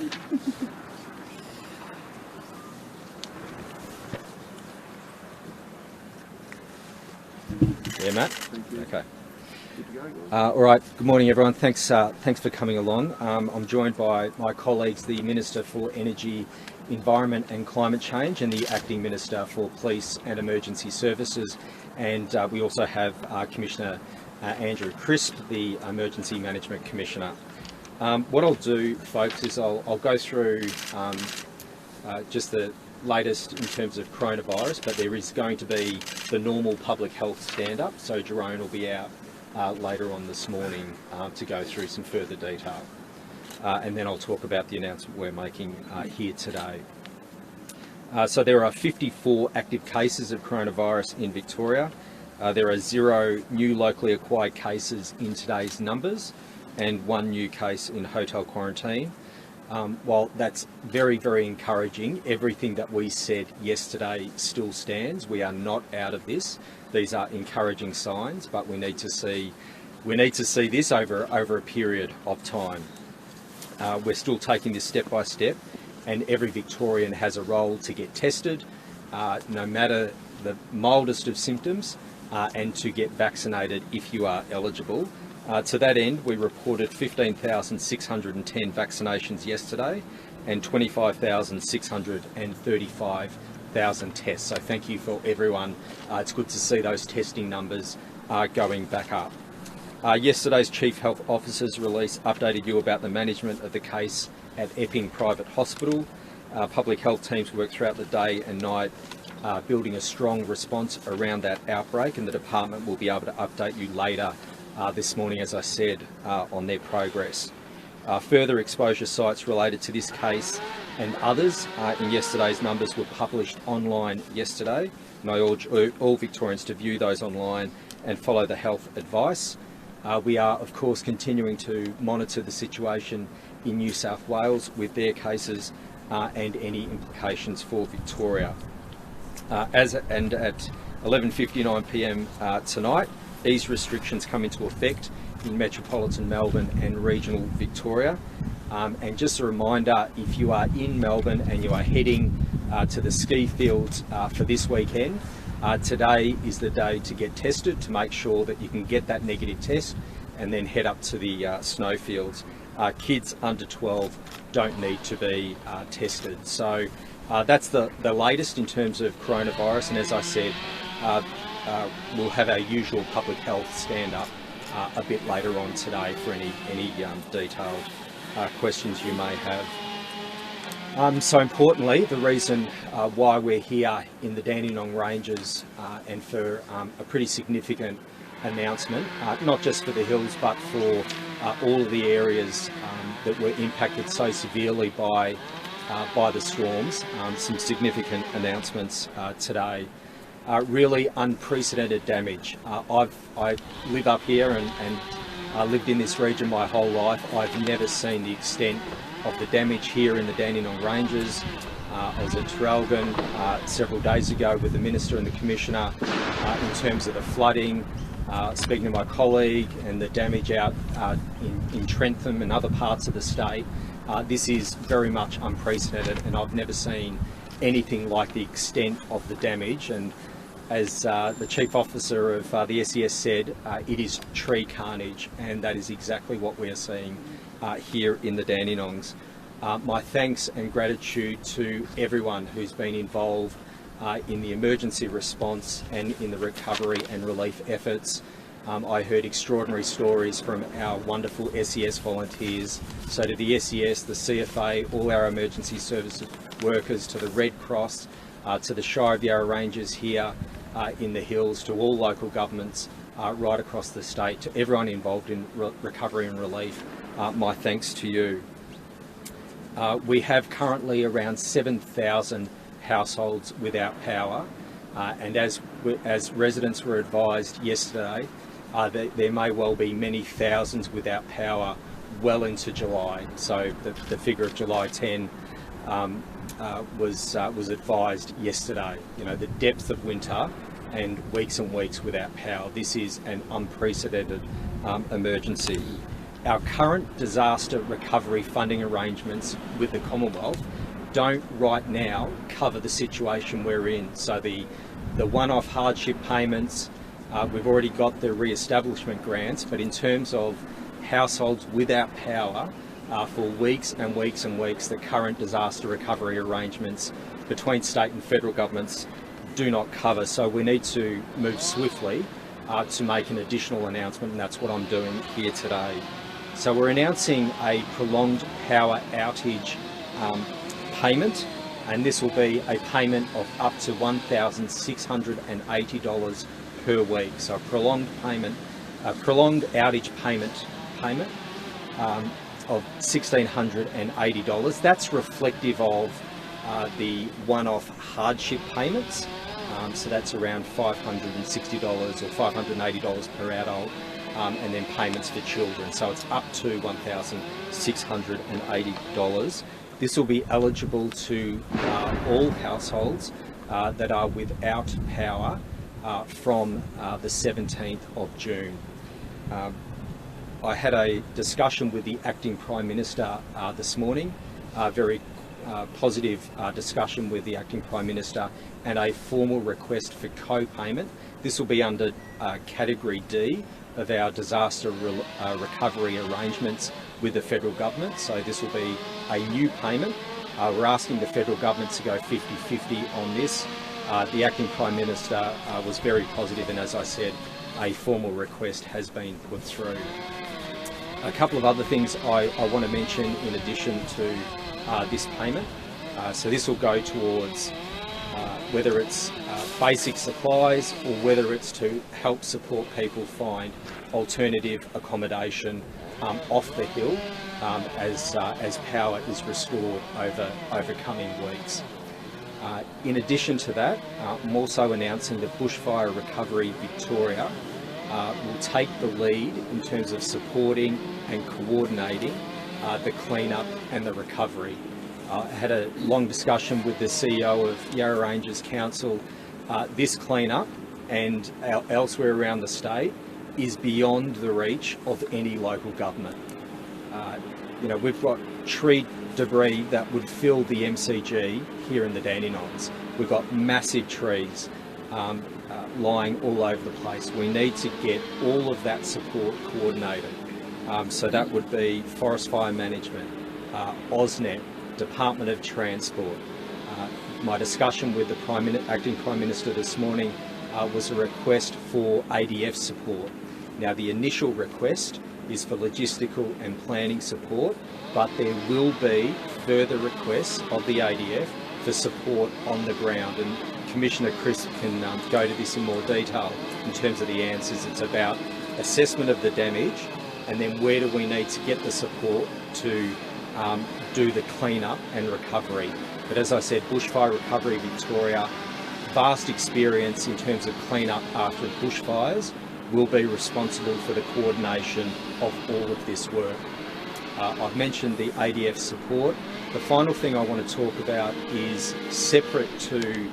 Yeah, Matt? Okay. All right, good morning everyone. Thanks for coming along. I'm joined by my colleagues, the Minister for Energy, Environment and Climate Change and the Acting Minister for Police and Emergency Services. And we also have Commissioner Andrew Crisp, the Emergency Management Commissioner. What I'll do, folks, is I'll go through just the latest in terms of coronavirus, but there is going to be the normal public health stand-up, so Jerome will be out later on this morning to go through some further detail. And then I'll talk about the announcement we're making here today. So there are 54 active cases of coronavirus in Victoria. There are 0 new locally acquired cases in today's numbers and 1 new case in hotel quarantine. While that's very, very encouraging, everything that we said yesterday still stands. We are not out of this. These are encouraging signs, but we need to see this over a period of time. We're still taking this step by step, and every Victorian has a role to get tested, no matter the mildest of symptoms, and to get vaccinated if you are eligible. To that end, we reported 15,610 vaccinations yesterday and 25,635 tests. So thank you for everyone. It's good to see those testing numbers going back up. Yesterday's Chief Health Officer's release updated you about the management of the case at Epping Private Hospital. Public health teams worked throughout the day and night building a strong response around that outbreak, and the department will be able to update you later this morning, as I said, on their progress. Further exposure sites related to this case and others in yesterday's numbers were published online yesterday, and I urge all Victorians to view those online and follow the health advice. We are, of course, continuing to monitor the situation in New South Wales with their cases and any implications for Victoria. At 11:59 p.m. Tonight, these restrictions come into effect in metropolitan Melbourne and regional Victoria. And just a reminder, if you are in Melbourne and you are heading to the ski fields for this weekend, today is the day to get tested to make sure that you can get that negative test and then head up to the snowfields. Kids under 12 don't need to be tested. So that's the latest in terms of coronavirus, and as I said, we'll have our usual public health stand-up a bit later on today for any detailed questions you may have. So importantly, the reason why we're here in the Dandenong Ranges and for a pretty significant announcement, not just for the hills but for all of the areas that were impacted so severely by the storms. Some significant announcements today. Really unprecedented damage. I live up here and lived in this region my whole life. I've never seen the extent of the damage here in the Dandenong Ranges. I was at Traralgon several days ago with the Minister and the Commissioner in terms of the flooding, speaking to my colleague, and the damage out in Trentham and other parts of the state. This is very much unprecedented, and I've never seen anything like the extent of the damage. And as the Chief Officer of the SES said, it is tree carnage, and that is exactly what we are seeing here in the Dandenongs. My thanks and gratitude to everyone who's been involved in the emergency response and in the recovery and relief efforts. I heard extraordinary stories from our wonderful SES volunteers. So to the SES, the CFA, all our emergency services workers, to the Red Cross, to the Shire of Yarra Rangers here in the hills, to all local governments right across the state, to everyone involved in recovery and relief, my thanks to you. We have currently around 7,000 households without power, and as residents were advised yesterday, there may well be many thousands without power well into July. So the figure of July 10 was advised yesterday. You know, the depth of winter and weeks without power. This is an unprecedented emergency. our current disaster recovery funding arrangements with the Commonwealth don't right now cover the situation we're in. So the one-off hardship payments, we've already got the re-establishment grants, but in terms of households without power, for weeks and weeks and weeks, the current disaster recovery arrangements between state and federal governments do not cover. So we need to move swiftly to make an additional announcement, and that's what I'm doing here today. So we're announcing a prolonged power outage payment, and this will be a payment of up to $1,680 per week. So a prolonged outage payment of $1,680. That's reflective of the one-off hardship payments. So that's around $560 or $580 per adult, and then payments for children. So it's up to $1,680. This will be eligible to all households that are without power from the 17th of June. I had a discussion with the Acting Prime Minister this morning, very positive discussion with the Acting Prime Minister, and a formal request for co-payment. This will be under Category D of our disaster recovery arrangements with the federal government. So this will be a new payment. We're asking the federal government to go 50-50 on this. The Acting Prime Minister was very positive, and as I said, a formal request has been put through. A couple of other things I want to mention in addition to this payment. So this will go towards whether it's basic supplies or whether it's to help support people find alternative accommodation off the hill as power is restored over coming weeks. In addition to that, I'm also announcing that Bushfire Recovery Victoria will take the lead in terms of supporting and coordinating the cleanup and the recovery. I had a long discussion with the CEO of Yarra Ranges Council. This cleanup and elsewhere around the state is beyond the reach of any local government. We've got tree debris that would fill the MCG here in the Dandenongs. We've got massive trees lying all over the place. We need to get all of that support coordinated. So that would be Forest Fire Management, AusNet, Department of Transport. My discussion with the Acting Prime Minister this morning was a request for ADF support. Now the initial request is for logistical and planning support, but there will be further requests of the ADF for support on the ground, and Commissioner Chris can go to this in more detail in terms of the answers. It's about assessment of the damage, and then where do we need to get the support to do the cleanup and recovery. But as I said, Bushfire Recovery Victoria, vast experience in terms of cleanup after bushfires, will be responsible for the coordination of all of this work. I've mentioned the ADF support. The final thing I want to talk about is separate to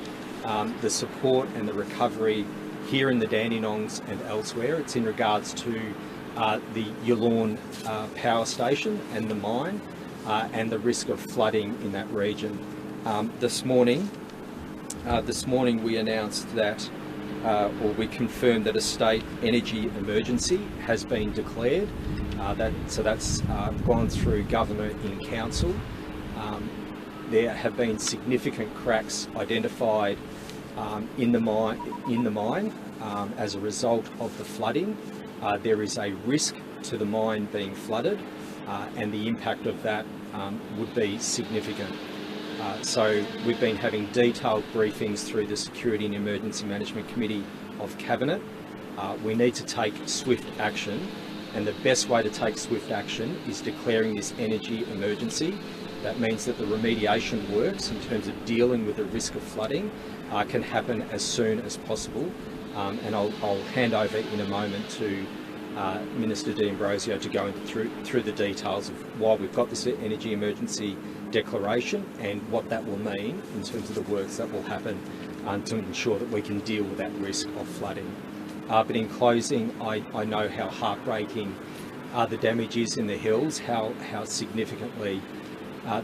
the support and the recovery here in the Dandenongs and elsewhere. It's in regards to the Yallourn power station and the mine and the risk of flooding in that region. This morning we announced that, or we confirmed that a state energy emergency has been declared. So that's gone through government in council. There have been significant cracks identified in the mine as a result of the flooding. There is a risk to the mine being flooded, and the impact of that would be significant. So we've been having detailed briefings through the Security and Emergency Management Committee of Cabinet. We need to take swift action, and the best way to take swift action is declaring this energy emergency. That means that the remediation works in terms of dealing with the risk of flooding can happen as soon as possible. And I'll hand over in a moment to Minister D'Ambrosio to go through the details of why we've got this energy emergency declaration and what that will mean in terms of the works that will happen to ensure that we can deal with that risk of flooding. But in closing, I know how heartbreaking the damage is in the hills, how significantly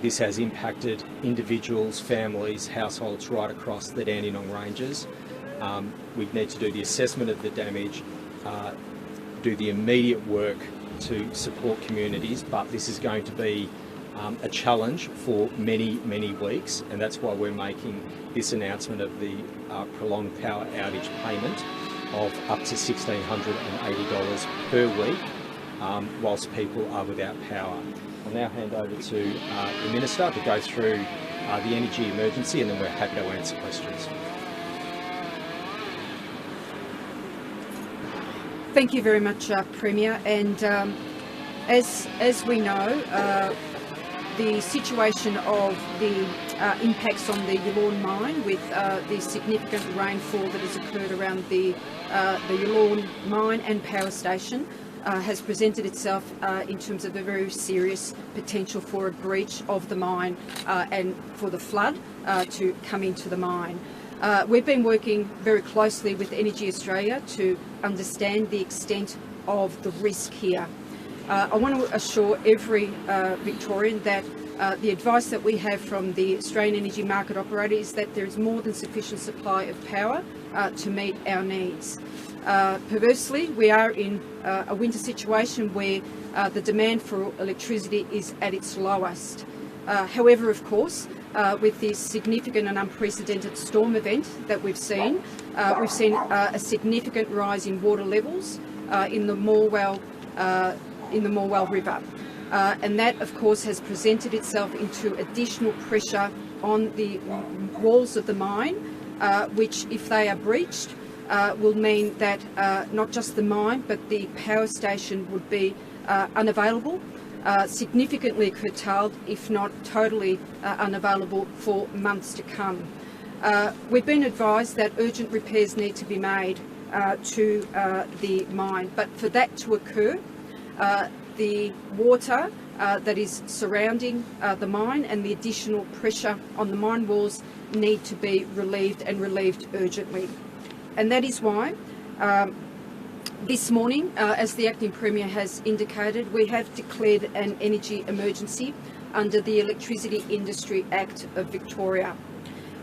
this has impacted individuals, families, households right across the Dandenong Ranges. We need to do the assessment of the damage, do the immediate work to support communities, but this is going to be a challenge for many weeks, and that's why we're making this announcement of the prolonged power outage payment of up to $1,680 per week whilst people are without power. I'll now hand over to the Minister to go through the energy emergency, and then we're happy to answer questions. Thank you very much, Premier. And as we know, the situation of the impacts on the Yallourn mine with the significant rainfall that has occurred around the Yallourn mine and power station has presented itself in terms of a very serious potential for a breach of the mine and for the flood to come into the mine. We've been working very closely with Energy Australia to understand the extent of the risk here. I want to assure every Victorian that the advice that we have from the Australian Energy Market Operator is that there is more than sufficient supply of power to meet our needs. Perversely, we are in a winter situation where the demand for electricity is at its lowest. However, of course, with this significant and unprecedented storm event that we've seen a significant rise in water levels in the Morwell River. And that, of course, has presented itself into additional pressure on the walls of the mine, which, if they are breached, will mean that not just the mine, but the power station would be unavailable, significantly curtailed, if not totally unavailable for months to come. We've been advised that urgent repairs need to be made to the mine, but for that to occur, the water that is surrounding the mine and the additional pressure on the mine walls need to be relieved, and relieved urgently. And that is why this morning, as the Acting Premier has indicated, we have declared an energy emergency under the Electricity Industry Act of Victoria.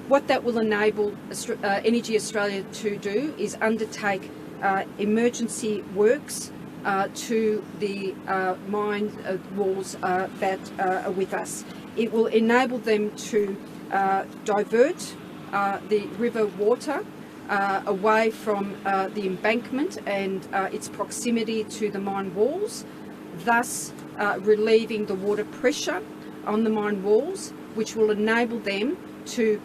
What that will enable Energy Australia to do is undertake emergency works to the mine walls that are with us. It will enable them to divert the river water away from the embankment and its proximity to the mine walls, thus relieving the water pressure on the mine walls, which will enable them to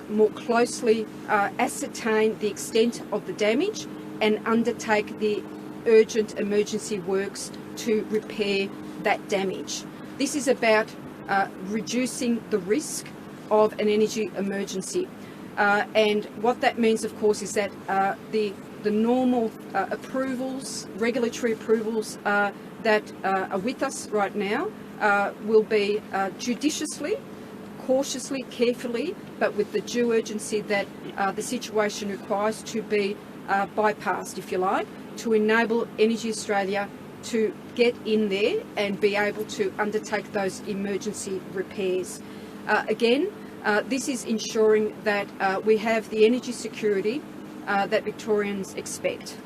more closely ascertain the extent of the damage and undertake the urgent emergency works to repair that damage. This is about reducing the risk of an energy emergency. And what that means, of course, is that the normal approvals, regulatory approvals that are with us right now will be judiciously, cautiously, carefully, but with the due urgency that the situation requires, to be bypassed, if you like, to enable Energy Australia to get in there and be able to undertake those emergency repairs. Again, this is ensuring that we have the energy security that Victorians expect.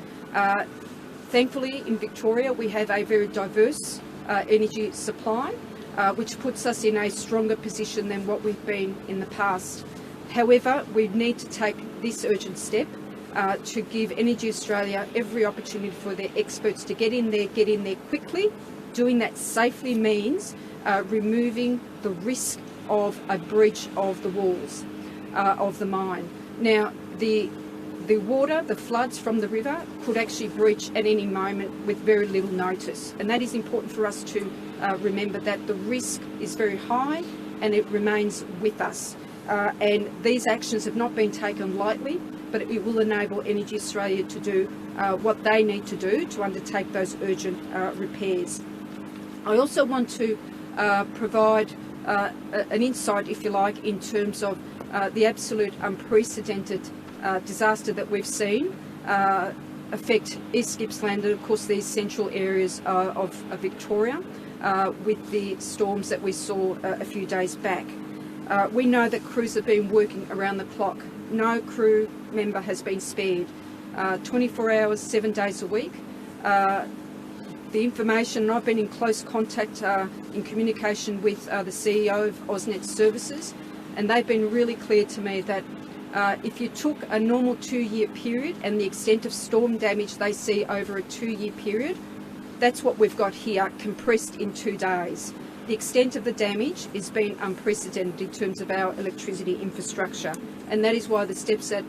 Thankfully, in Victoria, we have a very diverse energy supply, which puts us in a stronger position than what we've been in the past. However, we need to take this urgent step to give Energy Australia every opportunity for their experts to get in there quickly. Doing that safely means removing the risk of a breach of the walls of the mine. Now, the water, the floods from the river could actually breach at any moment with very little notice. And that is important for us to remember, that the risk is very high and it remains with us. And these actions have not been taken lightly, but it will enable Energy Australia to do what they need to do to undertake those urgent repairs. I also want to provide an insight, if you like, in terms of the absolute unprecedented disaster that we've seen affect East Gippsland and of course these central areas of Victoria with the storms that we saw a few days back. We know that crews have been working around the clock. No crew member has been spared. 24 hours, 7 days a week. The information, and I've been in close contact in communication with the CEO of AusNet Services, and they've been really clear to me that if you took a normal 2-year period and the extent of storm damage they see over a 2-year period, that's what we've got here compressed in 2 days. The extent of the damage has been unprecedented in terms of our electricity infrastructure, and that is why the steps that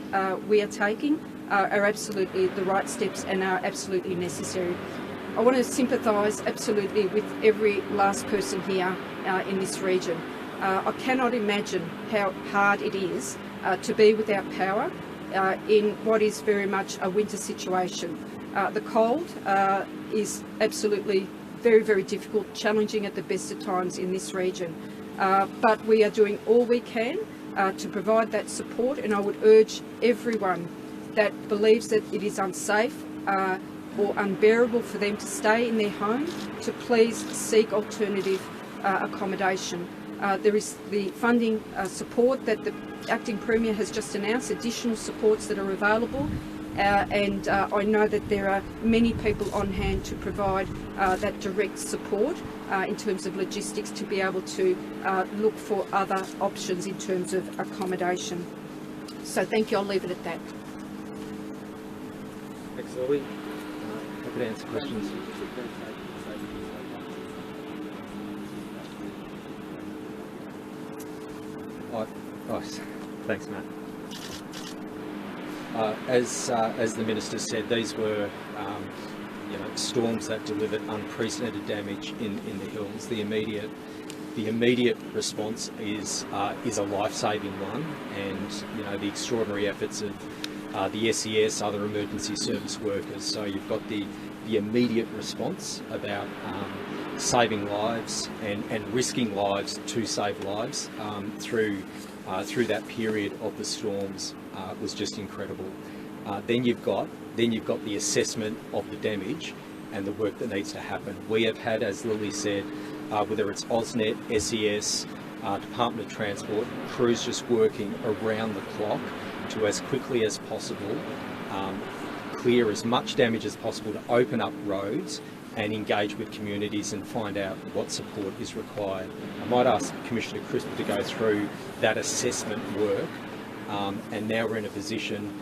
we are taking are absolutely the right steps and are absolutely necessary. I want to sympathise absolutely with every last person here in this region. I cannot imagine how hard it is to be without power in what is very much a winter situation. The cold is absolutely very, very difficult, challenging at the best of times in this region. But we are doing all we can to provide that support, and I would urge everyone that believes that it is unsafe or unbearable for them to stay in their home to please seek alternative accommodation. There is the funding support that the Acting Premier has just announced, additional supports that are available, and I know that there are many people on hand to provide that direct support in terms of logistics to be able to look for other options in terms of accommodation. So thank you, I'll leave it at that. Thanks, Lily. Happy to answer questions. Thanks, Matt. As the Minister said, these were storms that delivered unprecedented damage in the hills. The immediate response is a life-saving one, and the extraordinary efforts of the SES, other emergency service workers. So you've got the immediate response about saving lives and risking lives to save lives through that period of the storms was just incredible. Then you've got the assessment of the damage and the work that needs to happen. We have had, as Lily said, whether it's AusNet, SES, Department of Transport, crews just working around the clock to, as quickly as possible, clear as much damage as possible to open up roads and engage with communities and find out what support is required. I might ask Commissioner Crisp to go through that assessment work, and now we're in a position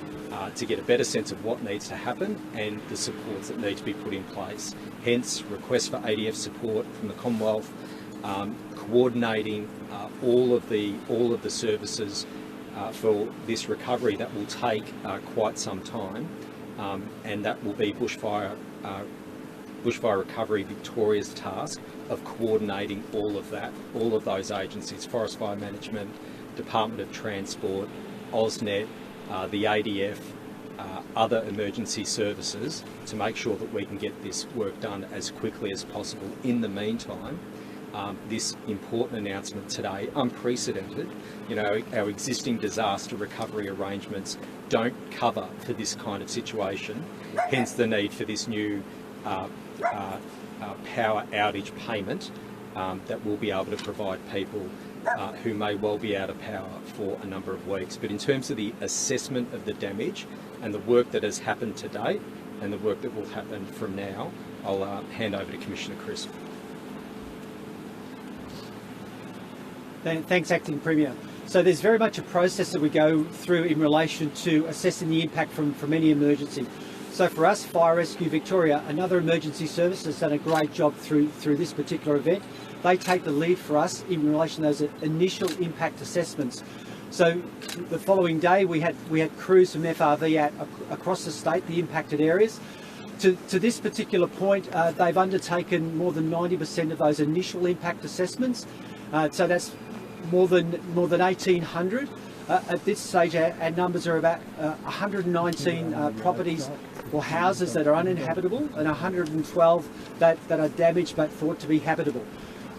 to get a better sense of what needs to happen and the supports that need to be put in place. Hence, requests for ADF support from the Commonwealth, coordinating all of the services for this recovery that will take quite some time, and that will be Bushfire Recovery Victoria's task of coordinating all of that, all of those agencies, Forest Fire Management, Department of Transport, AusNet, the ADF, other emergency services, to make sure that we can get this work done as quickly as possible. In the meantime, this important announcement today, unprecedented, our existing disaster recovery arrangements don't cover for this kind of situation, hence the need for this new power outage payment that will be able to provide people who may well be out of power for a number of weeks. But in terms of the assessment of the damage and the work that has happened to date and the work that will happen from now, I'll hand over to Commissioner Crisp. Thanks, Acting Premier. So there's very much a process that we go through in relation to assessing the impact from any emergency. So for us, Fire Rescue Victoria, another emergency service, has done a great job through this particular event. They take the lead for us in relation to those initial impact assessments. So the following day, we had crews from FRV across the state, the impacted areas. To this particular point, they've undertaken more than 90% of those initial impact assessments. So that's more than 1,800. At this stage, our numbers are about 119 properties or houses that are uninhabitable and 112 that are damaged but thought to be habitable.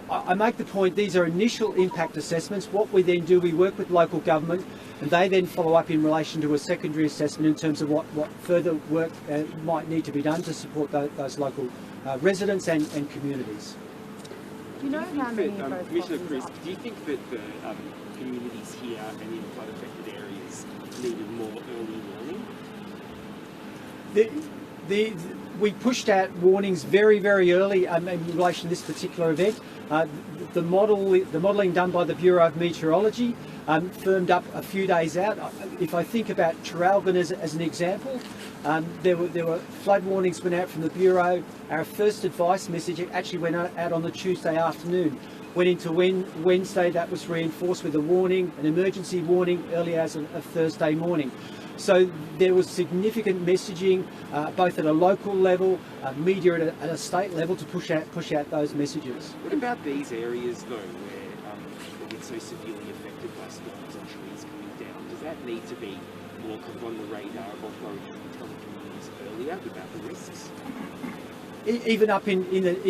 I make the point, these are initial impact assessments. What we then do, we work with local government, and they then follow up in relation to a secondary assessment in terms of what further work might need to be done to support those local residents and communities. Do you know how many of those Commissioner Chris, do you think that the communities here and in flood affected areas needed more early warning? We pushed out warnings very, very early in relation to this particular event. The modelling done by the Bureau of Meteorology firmed up a few days out. If I think about Traralgon as an example, there were flood warnings went out from the Bureau. Our first advice message actually went out on the Tuesday afternoon. Went into Wednesday, that was reinforced with a warning, an emergency warning early as of Thursday morning. So there was significant messaging, both at a local level, media at a state level, to push out those messages. What about these areas though, where people get so severely affected by storms and trees coming down? Does that need to be more kind of on the radar of authorities and telling communities earlier about the risks? Even up in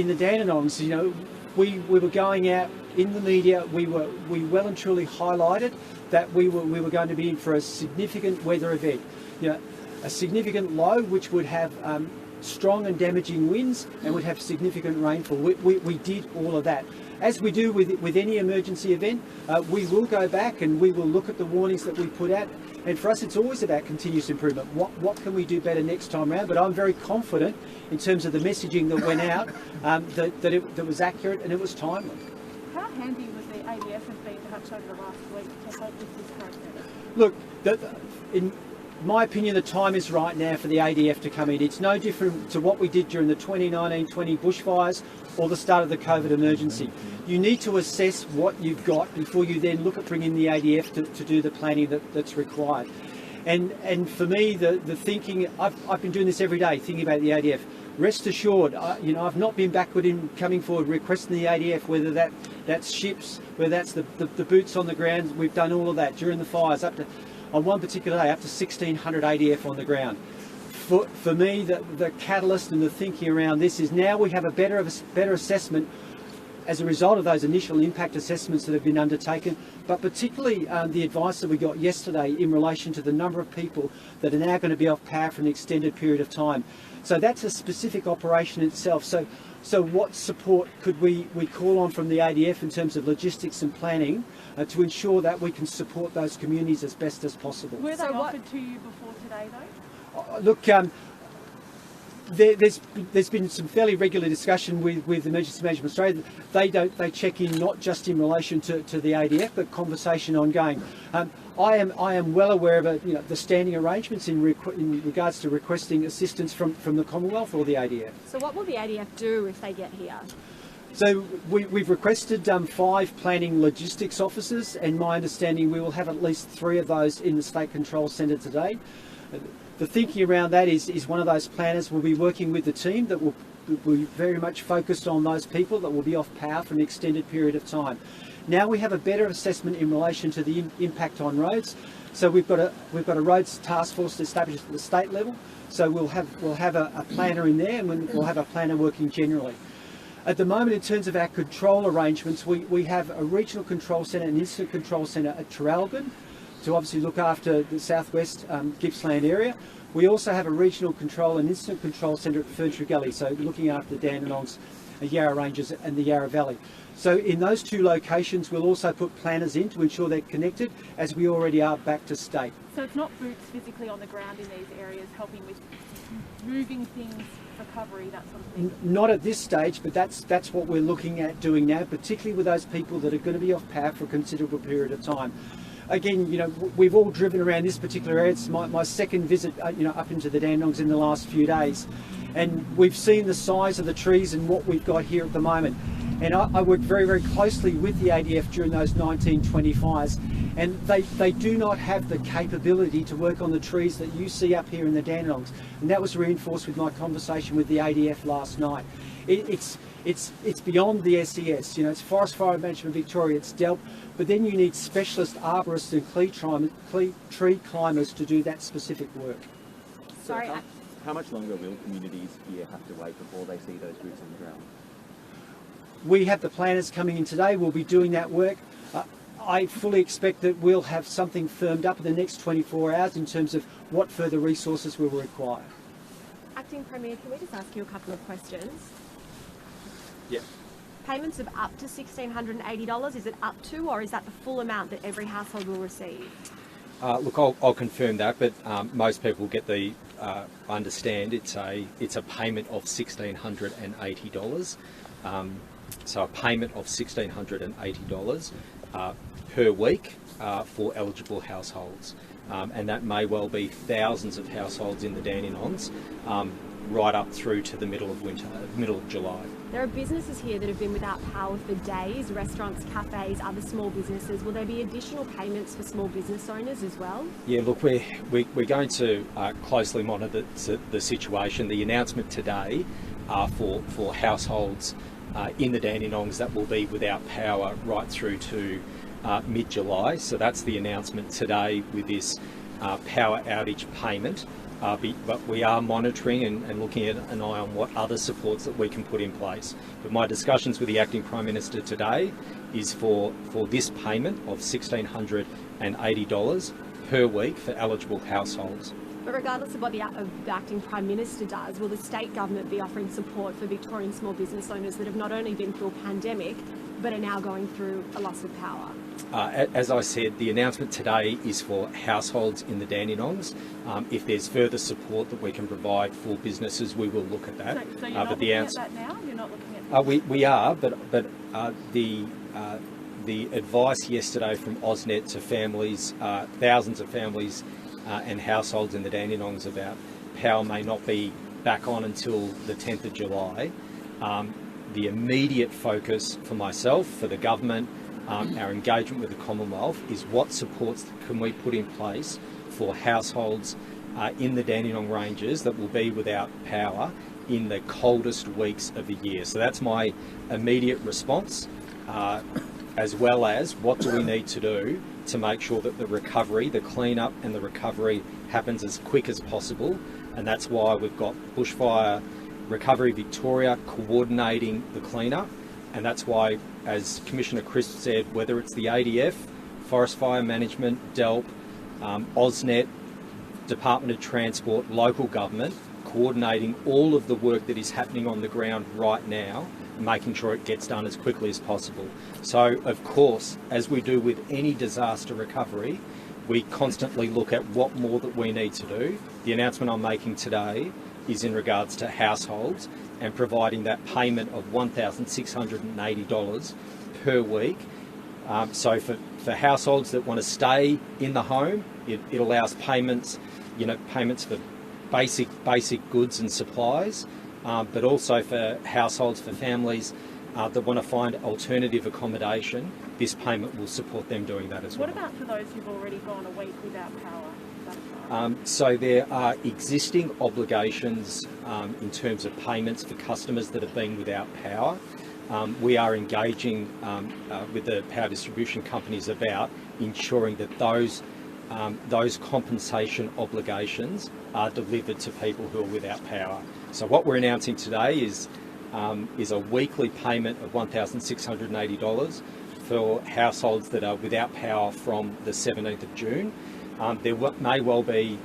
the Dandenongs, you know, we were going out in the media. We well and truly highlighted that we were going to be in for a significant weather event, you know, a significant low which would have strong and damaging winds and would have significant rainfall. We did all of that. As we do with any emergency event, we will go back and we will look at the warnings that we put out. And for us, it's always about continuous improvement. What can we do better next time around? But I'm very confident in terms of the messaging that went out, that was accurate and it was timely. How handy was the ADF has been perhaps over the last week to help with this current weather? Look, in my opinion, the time is right now for the ADF to come in. It's no different to what we did during the 2019-20 bushfires or the start of the COVID emergency. You need to assess what you've got before you then look at bringing the ADF to do the planning that's required. And for me, the thinking, I've been doing this every day, thinking about the ADF. Rest assured, you know, I've not been backward in coming forward requesting the ADF, whether that's ships, whether that's the boots on the ground. We've done all of that during the fires, up to, on one particular day, up to 1,600 ADF on the ground. For me, the catalyst and the thinking around this is now we have a better assessment as a result of those initial impact assessments that have been undertaken, but particularly the advice that we got yesterday in relation to the number of people that are now going to be off power for an extended period of time. So that's a specific operation itself. So what support could we call on from the ADF in terms of logistics and planning to ensure that we can support those communities as best as possible? Were they offered to you before today though? Look, there's been some fairly regular discussion with Emergency Management Australia. They check in not just in relation to the ADF, but conversation ongoing. I am well aware of the standing arrangements in regards to requesting assistance from the Commonwealth or the ADF. So what will the ADF do if they get here? So we've requested 5 planning logistics officers, and my understanding we will have at least 3 of those in the State Control Centre today. The thinking around that is one of those planners will be working with the team that will be very much focused on those people that will be off power for an extended period of time. Now we have a better assessment in relation to the impact on roads. So we've got a roads task force established at the state level. So we'll have a planner in there, and we'll have a planner working generally. At the moment, in terms of our control arrangements, we have a regional control centre and incident control centre at Traralgon to obviously look after the southwest Gippsland area. We also have a regional control and incident control centre at Ferntree Gully, so looking after the Dandenongs, the Yarra Ranges and the Yarra Valley. So in those 2 locations, we'll also put planners in to ensure they're connected, as we already are back to state. So it's not boots physically on the ground in these areas helping with moving things, recovery, that sort of thing? Not at this stage, but that's what we're looking at doing now, particularly with those people that are going to be off power for a considerable period of time. Again, you know, we've all driven around this particular area. It's my second visit, up into the Dandenongs in the last few days, and we've seen the size of the trees and what we've got here at the moment. And I worked very, very closely with the ADF during those 1920 fires, and they do not have the capability to work on the trees that you see up here in the Dandenongs, and that was reinforced with my conversation with the ADF last night. It's beyond the SES. You know, it's Forest Fire Management Victoria. It's dealt, but then you need specialist arborists and tree climbers to do that specific work. Sorry. How much longer will communities here have to wait before they see those boots on the ground? we have the planners coming in today. We'll be doing that work. I fully expect that we'll have something firmed up in the next 24 hours in terms of what further resources we will require. Acting Premier, can we just ask you a couple of questions? Yeah. Payments of up to $1,680, is it up to, or is that the full amount that every household will receive? Look, I'll confirm that, but most people get the understand it's a payment of $1,680. So a payment of $1,680 per week for eligible households, and that may well be thousands of households in the Dandenongs, right up through to the middle of July. There are businesses here that have been without power for days, restaurants, cafes, other small businesses. Will there be additional payments for small business owners as well? Yeah, look, we're going to closely monitor the situation. The announcement today for households in the Dandenongs that will be without power right through to mid-July. So that's the announcement today with this power outage payment. But we are monitoring and looking at an eye on what other supports that we can put in place. But my discussions with the Acting Prime Minister today is for this payment of $1,680 per week for eligible households. But regardless of what the Acting Prime Minister does, will the state government be offering support for Victorian small business owners that have not only been through a pandemic, but are now going through a loss of power? As I said, the announcement today is for households in the Dandenongs. If there's further support that we can provide for businesses, we will look at that. So you're not looking at that now? You're not looking at that? We are, but the advice yesterday from AusNet to families, thousands of families and households in the Dandenongs about power may not be back on until the 10th of July. The immediate focus for myself, for the government, our engagement with the Commonwealth is what supports can we put in place for households in the Dandenong Ranges that will be without power in the coldest weeks of the year. So that's my immediate response, as well as what do we need to do to make sure that the recovery, the clean-up and the recovery happens as quick as possible. And that's why we've got Bushfire Recovery Victoria coordinating the clean-up. And that's why, as Commissioner Crisp said, whether it's the ADF, Forest Fire Management, DELP, AusNet, Department of Transport, local government, coordinating all of the work that is happening on the ground right now, making sure it gets done as quickly as possible. So, of course, as we do with any disaster recovery, we constantly look at what more that we need to do. The announcement I'm making today is in regards to households and providing that payment of $1,680 per week. So for households that want to stay in the home, it allows payments, payments for basic goods and supplies, but also for households, for families that want to find alternative accommodation, this payment will support them doing that as well. What about for those who've already gone a week without power? So there are existing obligations in terms of payments for customers that have been without power. We are engaging with the power distribution companies about ensuring that those compensation obligations are delivered to people who are without power. So what we're announcing today is a weekly payment of $1,680 for households that are without power from the 17th of June. There may well be